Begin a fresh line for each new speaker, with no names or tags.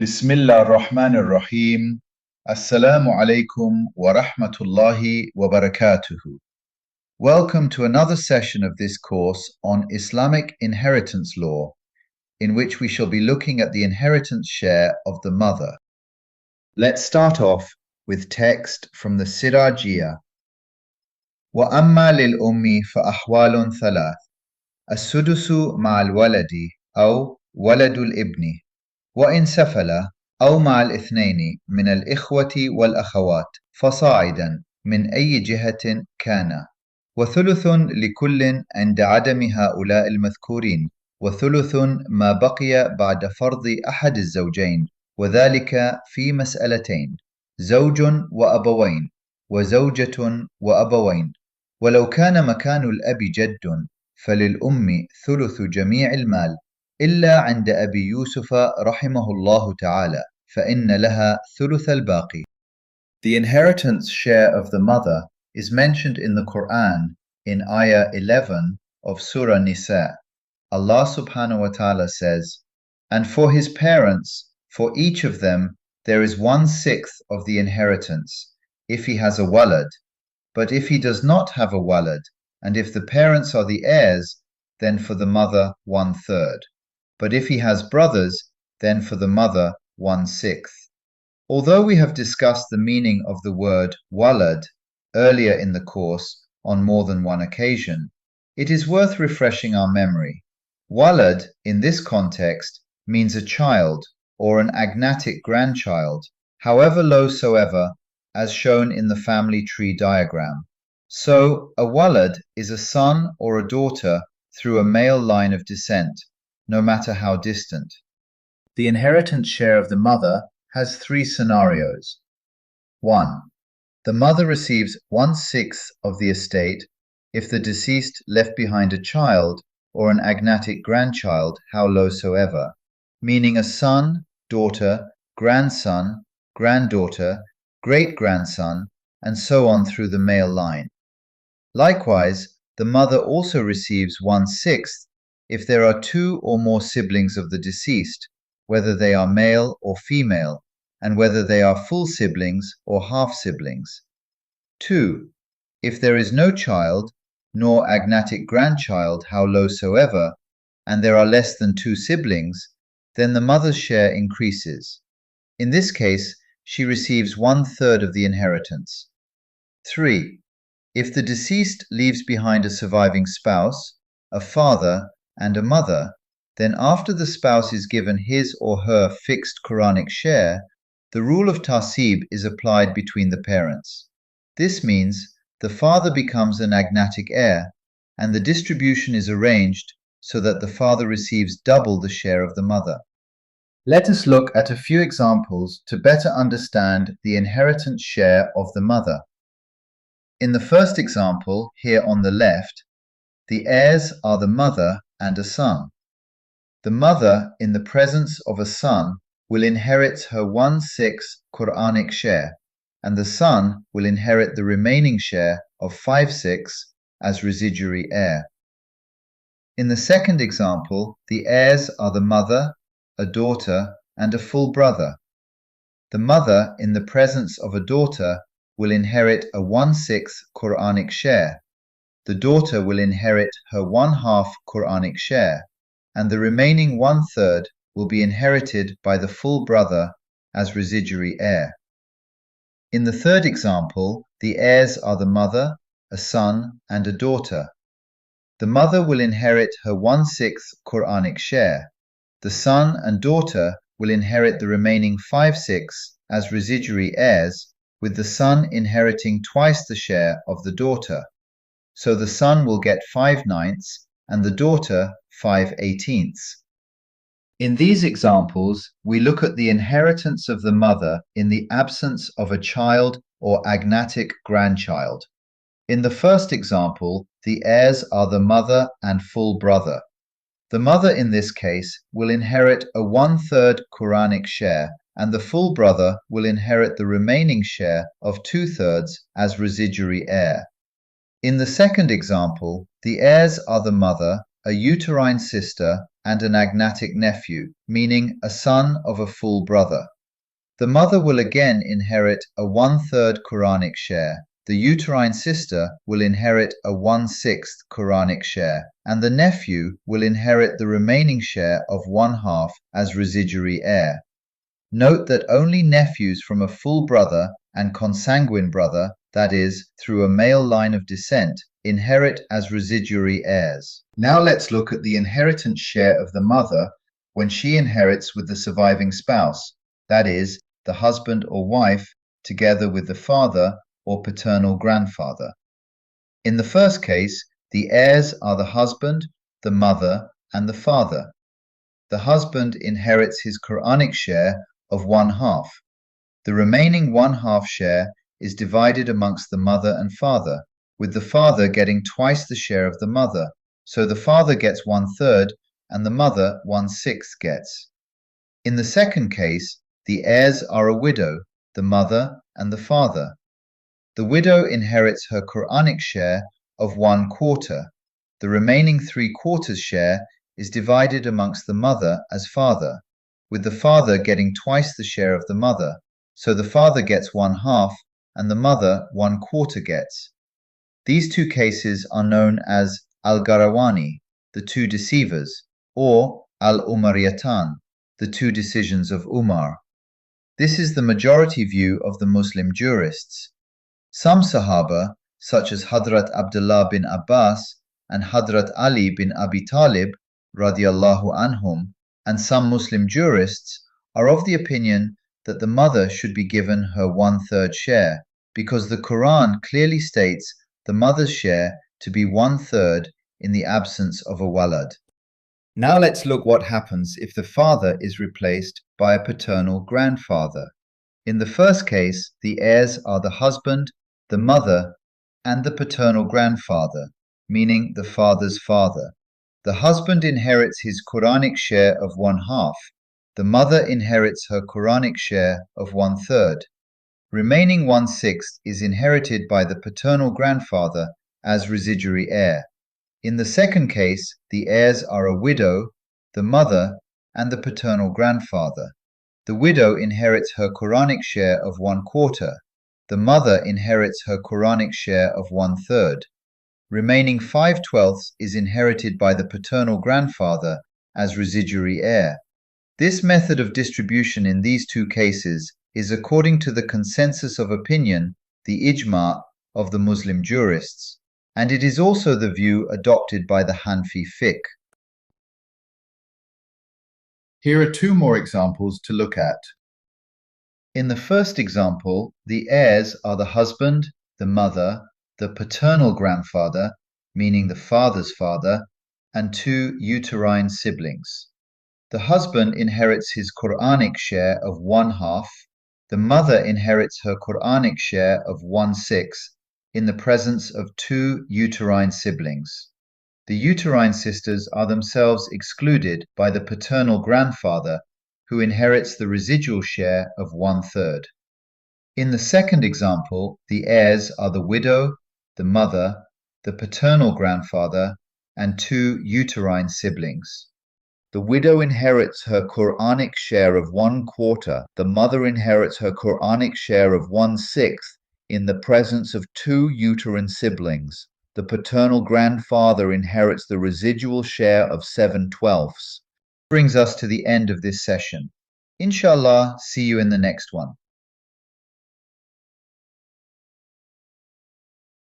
Bismillah ar-Rahman ar-Rahim. Assalamu alaikum wa rahmatullahi wa barakatuhu. Welcome to another session of this course on Islamic inheritance law, in which we shall be looking at the inheritance share of the mother. Let's start off with text from the Sirajiyya. وَأَمَّا لِلْأُمِّ فَأَحْوَالٌ ثَلَاثٌ السُّدُسُ مع الولد أو ولد الابن وإن سفل أو مع الاثنين من الإخوة والأخوات فصاعدا من أي جهة كان وثلث لكل عند عدم هؤلاء المذكورين وثلث ما بقي بعد فرض أحد الزوجين وذلك في مسألتين زوج وأبوين وزوجة وأبوين ولو كان مكان الأب جد فللأم ثلث جميع المال إلا عند أبي يوسف رحمه الله تعالى فإن لها ثلث الباقي. The inheritance share of the mother is mentioned in the Quran in Ayah 11 of Surah Nisa. Allah subhanahu wa ta'ala says, "And for his parents, for each of them, there is 1/6 of the inheritance, if he has a walad. But if he does not have a walad, and if the parents are the heirs, then for the mother 1/3. But if he has brothers, then for the mother 1/6. Although we have discussed the meaning of the word walad earlier in the course on more than one occasion, it is worth refreshing our memory. Walad in this context means a child or an agnatic grandchild, however low soever, as shown in the family tree diagram. So, a walad is a son or a daughter through a male line of descent, no matter how distant. The inheritance share of the mother has three scenarios. 1. The mother receives 1/6 of the estate if the deceased left behind a child or an agnatic grandchild, how low soever, meaning a son, daughter, grandson, granddaughter, great-grandson, and so on through the male line. Likewise, the mother also receives 1/6 if there are two or more siblings of the deceased, whether they are male or female, and whether they are full siblings or half-siblings. 2. If there is no child, nor agnatic grandchild, how low soever, and there are less than 2 siblings, then the mother's share increases. In this case, she receives 1/3 of the inheritance. 3. If the deceased leaves behind a surviving spouse, a father, and a mother, then after the spouse is given his or her fixed Quranic share, the rule of ta'sib is applied between the parents. This means the father becomes an agnatic heir, and the distribution is arranged so that the father receives double the share of the mother. Let us look at a few examples to better understand the inheritance share of the mother. In the first example, here on the left, the heirs are the mother and a son. The mother, in the presence of a son, will inherit her 1/6 Quranic share, and the son will inherit the remaining share of 5/6 as residuary heir. In the second example, the heirs are the mother, a daughter, and a full brother. The mother, in the presence of a daughter, will inherit a 1/6 Quranic share. The daughter will inherit her 1/2 Quranic share, and the remaining 1/3 will be inherited by the full brother as residuary heir. In the third example, the heirs are the mother, a son, and a daughter. The mother will inherit her 1/6 Quranic share. The son and daughter will inherit the remaining 5/6 as residuary heirs, with the son inheriting twice the share of the daughter. So the son will get 5/9 and the daughter 5/18. In these examples, we look at the inheritance of the mother in the absence of a child or agnatic grandchild. In the first example, the heirs are the mother and full brother. The mother in this case will inherit a 1/3 Quranic share, and the full brother will inherit the remaining share of 2/3 as residuary heir. In the second example, the heirs are the mother, a uterine sister, and an agnatic nephew, meaning a son of a full brother. The mother will again inherit a 1/3 Quranic share, the uterine sister will inherit a 1/6 Quranic share, and the nephew will inherit the remaining share of 1/2 as residuary heir. Note that only nephews from a full brother and consanguine brother, that is, through a male line of descent, inherit as residuary heirs. Now let's look at the inheritance share of the mother when she inherits with the surviving spouse, that is, the husband or wife, together with the father or paternal grandfather. In the first case, the heirs are the husband, the mother, and the father. The husband inherits his Quranic share of 1/2. The remaining 1/2 share is divided amongst the mother and father, with the father getting twice the share of the mother, so the father gets 1/3 and the mother 1/6 gets. In the second case, the heirs are a widow, the mother and the father. The widow inherits her Quranic share of 1/4. The remaining 3/4 share is divided amongst the mother as father, with the father getting twice the share of the mother, so the father gets 1/2 and the mother 1/4 gets. These two cases are known as al-Garawani, the two deceivers, or al-Umariyatan, the two decisions of Umar. This is the majority view of the Muslim jurists. Some Sahaba, such as Hadrat Abdullah bin Abbas and Hadrat Ali bin Abi Talib, radiallahu anhum, and some Muslim jurists are of the opinion that the mother should be given her 1/3 share, because the Quran clearly states the mother's share to be 1/3 in the absence of a walad. Now let's look what happens if the father is replaced by a paternal grandfather. In the first case, the heirs are the husband, the mother, and the paternal grandfather, meaning the father's father. The husband inherits his Quranic share of 1/2. The mother inherits her Quranic share of 1/3. Remaining 1/6 is inherited by the paternal grandfather as residuary heir. In the second case, the heirs are a widow, the mother, and the paternal grandfather. The widow inherits her Quranic share of 1/4. The mother inherits her Quranic share of 1/3. Remaining 5/12 is inherited by the paternal grandfather as residuary heir. This method of distribution in these two cases is according to the consensus of opinion, the ijma' of the Muslim jurists, and it is also the view adopted by the Hanfi fiqh. Here are two more examples to look at. In the first example, the heirs are the husband, the mother, the paternal grandfather, meaning the father's father, and two uterine siblings. The husband inherits his Quranic share of 1/2. The mother inherits her Quranic share of 1/6 in the presence of two uterine siblings. The uterine sisters are themselves excluded by the paternal grandfather, who inherits the residual share of 1/3. In the second example, the heirs are the widow, the mother, the paternal grandfather, and two uterine siblings. The widow inherits her Quranic share of 1/4. The mother inherits her Quranic share of 1/6 in the presence of two uterine siblings. The paternal grandfather inherits the residual share of 7/12. Brings us to the end of this session. Inshallah, see you in the next one.